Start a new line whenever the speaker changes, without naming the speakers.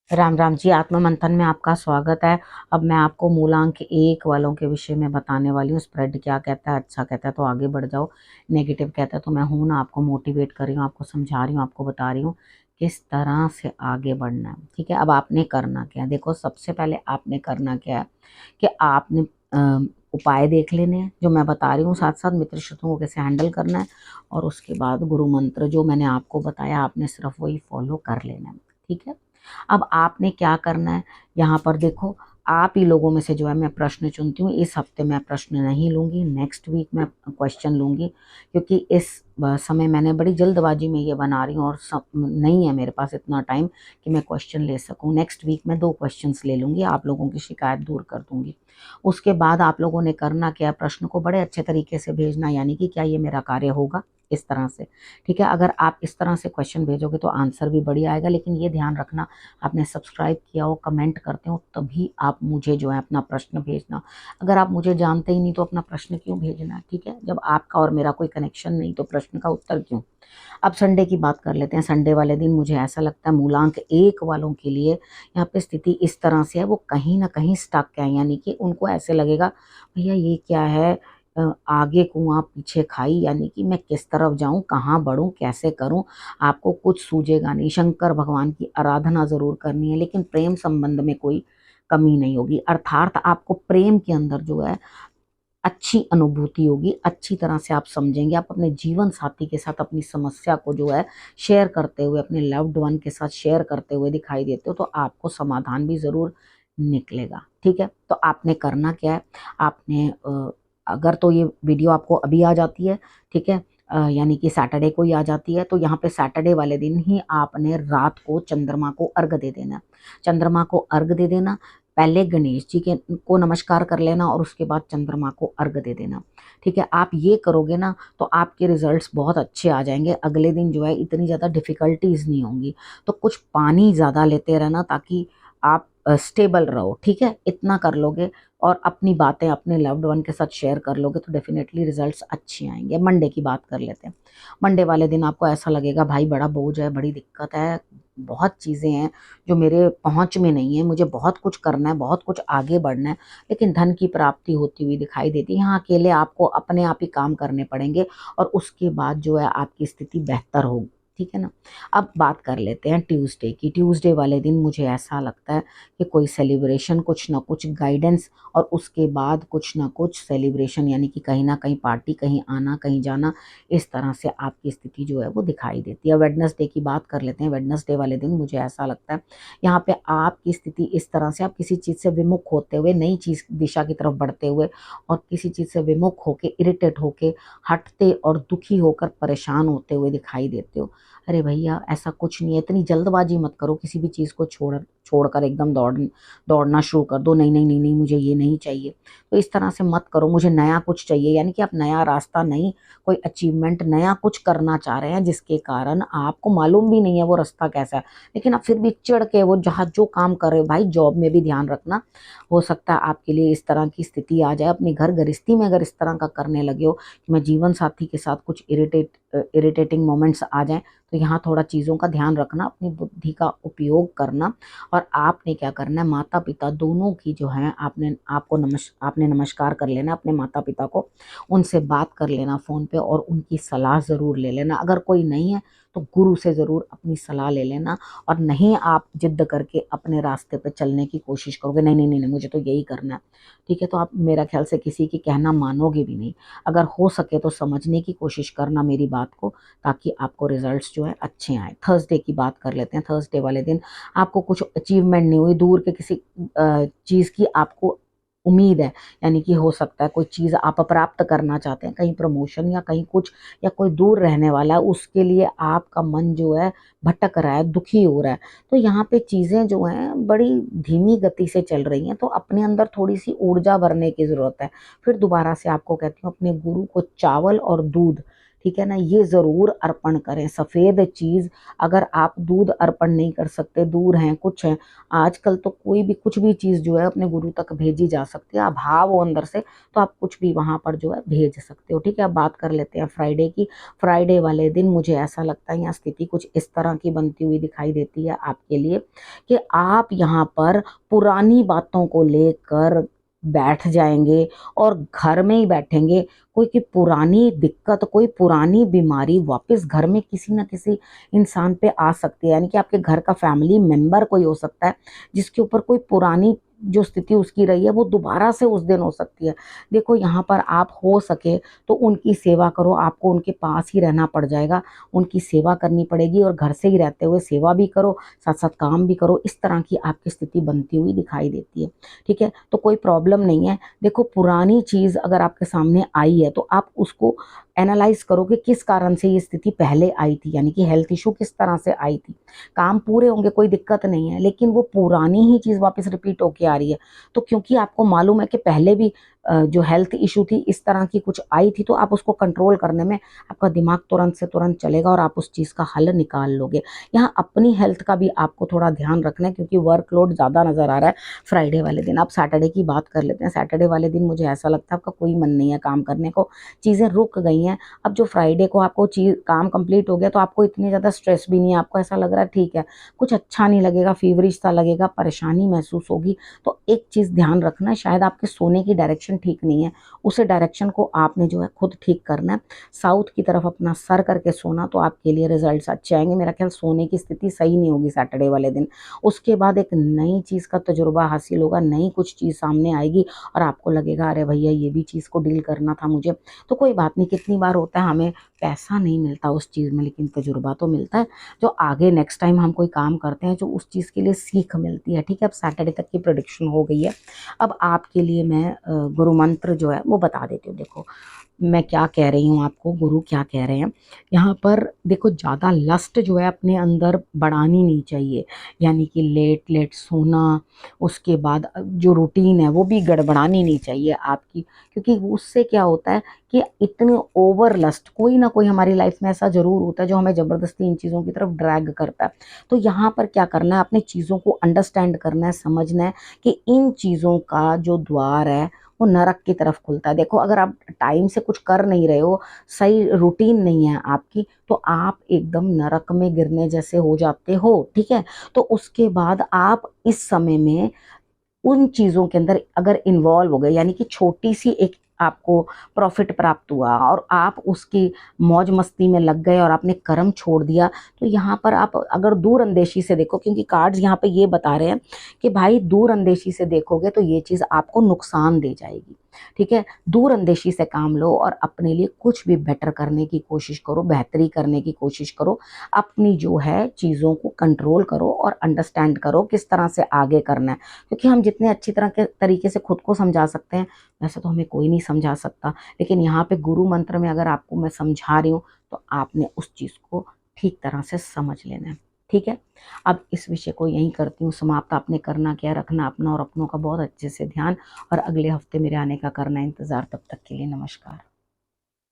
राम राम जी। आत्म मंथन में आपका स्वागत है। अब मैं आपको मूलांक 1 वालों के विषय में बताने वाली हूँ। स्प्रेड क्या कहता है, अच्छा कहता है तो आगे बढ़ जाओ, नेगेटिव कहता है तो मैं हूँ ना, आपको मोटिवेट कर रही हूँ, आपको समझा रही हूँ, आपको बता रही हूँ किस तरह से आगे बढ़ना है। ठीक है, अब आपने करना क्या है, देखो सबसे पहले आपने करना क्या है कि आपने उपाय देख लेने हैं जो मैं बता रही हूँ, साथ साथ मित्र शत्रुओं को कैसे हैंडल करना है, और उसके बाद गुरु मंत्र जो मैंने आपको बताया आपने सिर्फ वही फॉलो कर लेना है। ठीक है, अब आपने क्या करना है, यहाँ पर देखो आप ही लोगों में से जो है मैं प्रश्न चुनती हूँ। इस हफ्ते मैं प्रश्न नहीं लूंगी, नेक्स्ट वीक मैं क्वेश्चन लूंगी, क्योंकि इस समय मैंने बड़ी जल्दबाजी में ये बना रही हूँ और सब नहीं है मेरे पास इतना टाइम कि मैं क्वेश्चन ले सकूँ। नेक्स्ट वीक मैं 2 क्वेश्चंस ले लूंगी, आप लोगों की शिकायत दूर कर दूंगी। उसके बाद आप लोगों ने करना क्या, प्रश्न को बड़े अच्छे तरीके से भेजना, यानी कि क्या ये मेरा कार्य होगा, इस तरह से। ठीक है, अगर आप इस तरह से क्वेश्चन भेजोगे तो आंसर भी बढ़िया आएगा, लेकिन ये ध्यान रखना आपने सब्सक्राइब किया हो, कमेंट करते हो तभी आप मुझे जो है अपना प्रश्न भेजना। अगर आप मुझे जानते ही नहीं तो अपना प्रश्न क्यों भेजना। ठीक है, जब आपका और मेरा कोई कनेक्शन नहीं तो प्रश्न का उत्तर क्यों। अब संडे की बात कर लेते हैं। संडे वाले दिन मुझे ऐसा लगता है मूलांक 1 वालों के लिए यहाँ पे स्थिति इस तरह से है, वो कहीं ना कहीं स्टक है, यानी कि उनको ऐसे लगेगा भैया ये क्या है, आगे कुआं पीछे खाई, यानी कि मैं किस तरफ जाऊं, कहाँ बढ़ूं, कैसे करूं, आपको कुछ सूझेगा नहीं। शंकर भगवान की आराधना जरूर करनी है, लेकिन प्रेम संबंध में कोई कमी नहीं होगी, अर्थात आपको प्रेम के अंदर जो है अच्छी अनुभूति होगी, अच्छी तरह से आप समझेंगे। आप अपने जीवन साथी के साथ अपनी समस्या को जो है शेयर करते हुए, अपने लव्ड वन के साथ शेयर करते हुए दिखाई देते हो, तो आपको समाधान भी जरूर निकलेगा। ठीक है, तो आपने करना क्या है, आपने अगर तो ये वीडियो आपको अभी आ जाती है, ठीक है, यानी कि सैटरडे को ही आ जाती है, तो यहाँ पे सैटरडे वाले दिन ही आपने रात को चंद्रमा को अर्घ दे देना। चंद्रमा को अर्घ दे देना, पहले गणेश जी के को नमस्कार कर लेना और उसके बाद चंद्रमा को अर्घ दे देना। ठीक है, आप ये करोगे ना तो आपके रिजल्ट्स बहुत अच्छे आ जाएंगे। अगले दिन जो है इतनी ज़्यादा डिफिकल्टीज नहीं होंगी। तो कुछ पानी ज़्यादा लेते रहना ताकि आप स्टेबल रहो। ठीक है, इतना कर लोगे और अपनी बातें अपने लव्ड वन के साथ शेयर कर लोगे तो डेफिनेटली रिजल्ट्स अच्छे आएंगे। मंडे की बात कर लेते हैं। मंडे वाले दिन आपको ऐसा लगेगा भाई बड़ा बोझ है, बड़ी दिक्कत है, बहुत चीज़ें हैं जो मेरे पहुंच में नहीं है, मुझे बहुत कुछ करना है, बहुत कुछ आगे बढ़ना है, लेकिन धन की प्राप्ति होती हुई दिखाई देती है। यहाँ अकेले आपको अपने आप ही काम करने पड़ेंगे और उसके बाद जो है आपकी स्थिति बेहतर होगी। ठीक है ना। अब बात कर लेते हैं ट्यूसडे की। ट्यूसडे वाले दिन मुझे ऐसा लगता है कि कोई सेलिब्रेशन, कुछ ना कुछ गाइडेंस और उसके बाद कुछ ना कुछ सेलिब्रेशन, यानी कि कहीं ना कहीं पार्टी, कहीं आना कहीं जाना, इस तरह से आपकी स्थिति जो है वो दिखाई देती है। वेडनेसडे की बात कर लेते हैं। वेडनेसडे वाले दिन मुझे ऐसा लगता है यहाँ पे आपकी स्थिति इस तरह से, आप किसी चीज़ से विमुख होते हुए, नई चीज़ दिशा की तरफ बढ़ते हुए और किसी चीज़ से विमुख होके, इरिटेट होके, हटते और दुखी होकर परेशान होते हुए दिखाई देते हो। अरे भैया ऐसा कुछ नहीं है, इतनी जल्दबाजी मत करो, किसी भी चीज़ को छोड़कर एकदम दौड़ना शुरू कर दो। नहीं नहीं नहीं नहीं, मुझे ये नहीं चाहिए, तो इस तरह से मत करो। मुझे नया कुछ चाहिए, यानी कि आप नया रास्ता, नहीं कोई अचीवमेंट, नया कुछ करना चाह रहे हैं जिसके कारण आपको मालूम भी नहीं है वो रास्ता कैसा है, लेकिन आप फिर भी चिढ़ के वो जहाँ जो काम कर रहे हो, भाई जॉब में भी ध्यान रखना, हो सकता है आपके लिए इस तरह की स्थिति आ जाए। अपनी घर गृहस्थी में अगर इस तरह का करने लगे हो कि मैं जीवन साथी के साथ कुछ इरिटेटिंग मोमेंट्स आ जाएं, तो यहाँ थोड़ा चीज़ों का ध्यान रखना, अपनी बुद्धि का उपयोग करना। और आपने क्या करना है, माता पिता दोनों की जो है आपने नमस्कार कर लेना अपने माता पिता को, उनसे बात कर लेना फ़ोन पे और उनकी सलाह ज़रूर ले लेना। अगर कोई नहीं है तो गुरु से ज़रूर अपनी सलाह ले लेना, और नहीं आप जिद्द करके अपने रास्ते पे चलने की कोशिश करोगे, नहीं नहीं नहीं नहीं मुझे तो यही करना है, ठीक है, तो आप मेरा ख्याल से किसी की कहना मानोगे भी नहीं। अगर हो सके तो समझने की कोशिश करना मेरी बात को, ताकि आपको रिजल्ट्स जो है अच्छे आए। थर्सडे की बात कर लेते हैं। थर्सडे वाले दिन आपको कुछ अचीवमेंट नहीं हुई, दूर के किसी चीज़ की आपको उम्मीद है, यानी कि हो सकता है कोई चीज़ आप प्राप्त करना चाहते हैं, कहीं प्रमोशन या कहीं कुछ, या कोई दूर रहने वाला है, उसके लिए आपका मन जो है भटक रहा है, दुखी हो रहा है। तो यहाँ पे चीज़ें जो हैं बड़ी धीमी गति से चल रही हैं, तो अपने अंदर थोड़ी सी ऊर्जा भरने की ज़रूरत है। फिर दोबारा से आपको कहती हूँ, अपने गुरु को चावल और दूध ठीक है ना, ये ज़रूर अर्पण करें। सफ़ेद चीज़, अगर आप दूध अर्पण नहीं कर सकते, दूर हैं, कुछ हैं, आजकल तो कोई भी कुछ भी चीज़ जो है अपने गुरु तक भेजी जा सकती है। अभाव हो अंदर से तो आप कुछ भी वहाँ पर जो है भेज सकते हो। ठीक है, अब बात कर लेते हैं फ्राइडे की। फ्राइडे वाले दिन मुझे ऐसा लगता है यहाँ स्थिति कुछ इस तरह की बनती हुई दिखाई देती है आपके लिए कि आप यहाँ पर पुरानी बातों को लेकर बैठ जाएंगे और घर में ही बैठेंगे। कोई की पुरानी दिक्कत, कोई पुरानी बीमारी वापस घर में किसी ना किसी इंसान पे आ सकती है, यानी कि आपके घर का फैमिली मेंबर कोई हो सकता है जिसके ऊपर कोई पुरानी जो स्थिति उसकी रही है वो दोबारा से उस दिन हो सकती है। देखो यहाँ पर आप हो सके तो उनकी सेवा करो, आपको उनके पास ही रहना पड़ जाएगा, उनकी सेवा करनी पड़ेगी और घर से ही रहते हुए सेवा भी करो, साथ साथ काम भी करो। इस तरह की आपकी स्थिति बनती हुई दिखाई देती है। ठीक है, तो कोई प्रॉब्लम नहीं है। देखो पुरानी चीज़ अगर आपके सामने आई है तो आप उसको एनालाइज करो कि किस कारण से ये स्थिति पहले आई थी, यानी कि हेल्थ इशू किस तरह से आई थी। काम पूरे होंगे, कोई दिक्कत नहीं है, लेकिन वो पुरानी ही चीज़ वापस रिपीट होके आ रही है। तो क्योंकि आपको मालूम है कि पहले भी जो हेल्थ इशू थी इस तरह की कुछ आई थी, तो आप उसको कंट्रोल करने में आपका दिमाग तुरंत से तुरंत चलेगा और आप उस चीज़ का हल निकाल लोगे। यहाँ अपनी हेल्थ का भी आपको थोड़ा ध्यान रखना है क्योंकि वर्कलोड ज़्यादा नज़र आ रहा है फ्राइडे वाले दिन। आप सैटरडे की बात कर लेते हैं। सैटरडे वाले दिन मुझे ऐसा लगता है आपका कोई मन नहीं है काम करने को, चीज़ें रुक गई हैं। अब जो फ्राइडे को आपको चीज़ काम कंप्लीट हो गया तो आपको इतनी ज़्यादा स्ट्रेस भी नहीं है, आपको ऐसा लग रहा है ठीक है, कुछ अच्छा नहीं लगेगा, फीवरिश सा लगेगा, परेशानी महसूस होगी। तो एक चीज़ ध्यान रखना है, शायद आपके सोने की डायरेक्शन ठीक नहीं है, उस डायरेक्शन को आपने जो है खुद ठीक करना है। साउथ की तरफ अपना सर करके सोना तो आपके लिए रिजल्ट्स अच्छे आएंगे। मेरा ख्याल सोने की स्थिति सही नहीं होगी सैटरडे वाले दिन। उसके बाद एक नई चीज़ का तजुर्बा हासिल होगा, नई कुछ चीज़ सामने आएगी और आपको लगेगा अरे भैया ये भी चीज़ को डील करना था मुझे। तो कोई बात नहीं, कितनी बार होता है हमें पैसा नहीं मिलता उस चीज़ में, लेकिन तजुर्बा तो मिलता है जो आगे नेक्स्ट टाइम हम कोई काम करते हैं जो उस चीज़ के लिए सीख मिलती है। ठीक है, अब सैटरडे तक की प्रेडिक्शन हो गई है। अब आपके लिए मैं गुरु मंत्र जो है वो बता देती हूँ। देखो मैं क्या कह रही हूँ आपको, गुरु क्या कह रहे हैं यहाँ पर। देखो ज़्यादा लस्ट जो है अपने अंदर बढ़ानी नहीं चाहिए, यानी कि लेट लेट सोना, उसके बाद जो रूटीन है वो भी गड़बड़ानी नहीं चाहिए आपकी, क्योंकि उससे क्या होता है कि इतने ओवर लस्ट, कोई ना कोई हमारी लाइफ में ऐसा ज़रूर होता है जो हमें ज़बरदस्ती इन चीज़ों की तरफ ड्रैग करता है। तो यहाँ पर क्या करना है, अपनी चीज़ों को अंडरस्टैंड करना है, समझना है कि इन चीज़ों का जो द्वार है वो नरक की तरफ खुलता है। देखो अगर आप टाइम से कुछ कर नहीं रहे हो, सही रूटीन नहीं है आपकी, तो आप एकदम नरक में गिरने जैसे हो जाते हो। ठीक है, तो उसके बाद आप इस समय में उन चीज़ों के अंदर अगर इन्वॉल्व हो गए, यानी कि छोटी सी एक आपको प्रॉफिट प्राप्त हुआ और आप उसकी मौज मस्ती में लग गए और आपने कर्म छोड़ दिया, तो यहाँ पर आप अगर दूर अंदेशी से देखो, क्योंकि कार्ड्स यहाँ पे ये बता रहे हैं कि भाई दूर अंदेशी से देखोगे तो ये चीज़ आपको नुकसान दे जाएगी। ठीक है, दूर अंदेशी से काम लो और अपने लिए कुछ भी बेटर करने की कोशिश करो, बेहतरी करने की कोशिश करो, अपनी जो है चीज़ों को कंट्रोल करो और अंडरस्टैंड करो किस तरह से आगे करना है। क्योंकि हम जितने अच्छी तरह के तरीके से खुद को समझा सकते हैं वैसे तो हमें कोई नहीं समझा सकता, लेकिन यहाँ पे गुरु मंत्र में अगर आपको मैं समझा रही हूँ तो आपने उस चीज़ को ठीक तरह से समझ लेना है। ठीक है, अब इस विषय को यहीं करती हूँ समाप्त। आपने करना क्या, रखना अपना और अपनों का बहुत अच्छे से ध्यान, और अगले हफ्ते मेरे आने का करना इंतज़ार। तब तक के लिए नमस्कार।